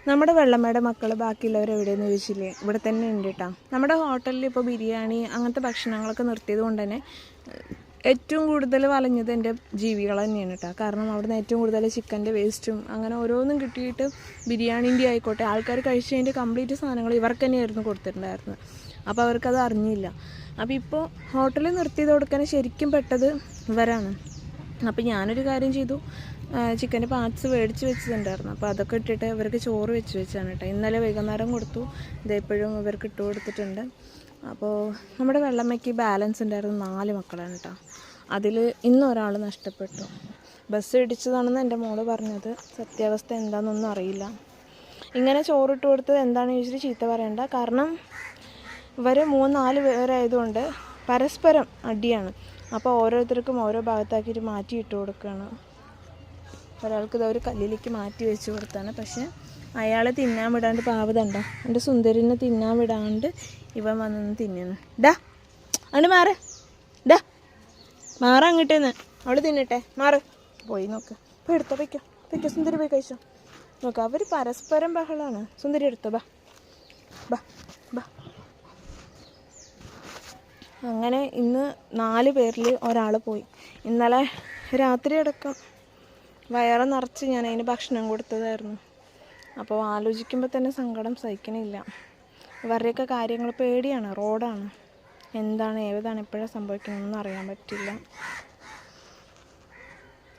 നമ്മുടെ വെള്ളമ്മയുടെ മക്കൾ ബാക്കിയുള്ളവർ എവിടെയെന്ന് ചോദിച്ചില്ലേ, ഇവിടെ തന്നെ ഉണ്ട് കേട്ടോ. നമ്മുടെ ഹോട്ടലിൽ ഇപ്പോൾ ബിരിയാണി അങ്ങനത്തെ ഭക്ഷണങ്ങളൊക്കെ നിർത്തിയത് കൊണ്ട് തന്നെ ഏറ്റവും കൂടുതൽ വലഞ്ഞത് എൻ്റെ ജീവികൾ തന്നെയാണ് കേട്ടോ. കാരണം അവിടുന്ന് ഏറ്റവും കൂടുതൽ ചിക്കൻ്റെ വേസ്റ്റും അങ്ങനെ ഓരോന്നും കിട്ടിയിട്ട് ബിരിയാണീൻ്റെ ആയിക്കോട്ടെ ആൾക്കാർ കഴിച്ചതിൻ്റെ കംപ്ലീറ്റ് സാധനങ്ങൾ ഇവർക്ക് തന്നെയായിരുന്നു കൊടുത്തിട്ടുണ്ടായിരുന്നത്. അപ്പോൾ അവർക്കത് അറിഞ്ഞില്ല. അപ്പോൾ ഇപ്പോൾ ഹോട്ടലിൽ നിർത്തിയത് കൊടുക്കാൻ ശരിക്കും പെട്ടത് ഇവരാണ്. അപ്പോൾ ഞാനൊരു കാര്യം ചെയ്തു, ചിക്കൻ്റെ പാർട്സ് മേടിച്ച് വെച്ചിട്ടുണ്ടായിരുന്നു. അപ്പോൾ അതൊക്കെ ഇട്ടിട്ട് ഇവർക്ക് ചോറ് വെച്ചാണ് കേട്ടോ. ഇന്നലെ വൈകുന്നേരം കൊടുത്തു, ഇതെപ്പോഴും ഇവർക്ക് ഇട്ട് കൊടുത്തിട്ടുണ്ട്. അപ്പോൾ നമ്മുടെ വെള്ളമ്മയ്ക്ക് ബാലൻസ് ഉണ്ടായിരുന്നു 4 മക്കളാണ് കേട്ടോ. അതിൽ ഇന്നൊരാൾ നഷ്ടപ്പെട്ടു. ബസ് ഇടിച്ചതാണെന്ന് എൻ്റെ മോള് പറഞ്ഞത്. സത്യാവസ്ഥ എന്താണെന്നൊന്നും അറിയില്ല. ഇങ്ങനെ ചോറിട്ട് കൊടുത്തത് എന്താണെന്ന് ചോദിച്ചിട്ട് ചീത്ത പറയണ്ട. കാരണം ഇവർ 3-4 പേരായതുകൊണ്ട് പരസ്പരം അടിയാണ്. അപ്പോൾ ഓരോരുത്തർക്കും ഓരോ ഭാഗത്താക്കിയിട്ട് മാറ്റി ഇട്ട് കൊടുക്കുകയാണ്. ഒരാൾക്ക് ഇതൊരു കല്ലിലേക്ക് മാറ്റി വെച്ച് കൊടുത്താണ്. പക്ഷേ അയാളെ തിന്നാൻ വിടാണ്ട് പാവതണ്ട, എൻ്റെ സുന്ദരിനെ തിന്നാൻ വിടാണ്ട് ഇവൻ വന്ന് തിന്നുന്നു. ഡാ അങ്ങോട്ട് മാറ്, ഡാ മാറ അങ്ങോട്ടേന്ന്, അവൾ തിന്നട്ടെ, മാറ്. പോയി നോക്ക്, പോയി എടുത്തോ, വയ്ക്കോ സുന്ദരി, പോയി കഴിച്ചോ. നോക്കാം, അവർ പരസ്പരം ബഹളമാണ്. സുന്ദരി എടുത്തോ, ബാ ബാ ബാ. അങ്ങനെ ഇന്ന് 4 പേരിൽ ഒരാൾ പോയി. ഇന്നലെ രാത്രി അടക്കം വയറ് നിറച്ച് ഞാൻ അതിന് ഭക്ഷണം കൊടുത്തതായിരുന്നു. അപ്പോൾ ആലോചിക്കുമ്പോൾ തന്നെ സങ്കടം സഹിക്കണില്ല. ഇവരുടെയൊക്കെ കാര്യങ്ങൾ പേടിയാണ്. റോഡാണ്, എന്താണ് ഏതാണ് എപ്പോഴാണ് സംഭവിക്കണമെന്നൊന്നും അറിയാൻ പറ്റില്ല.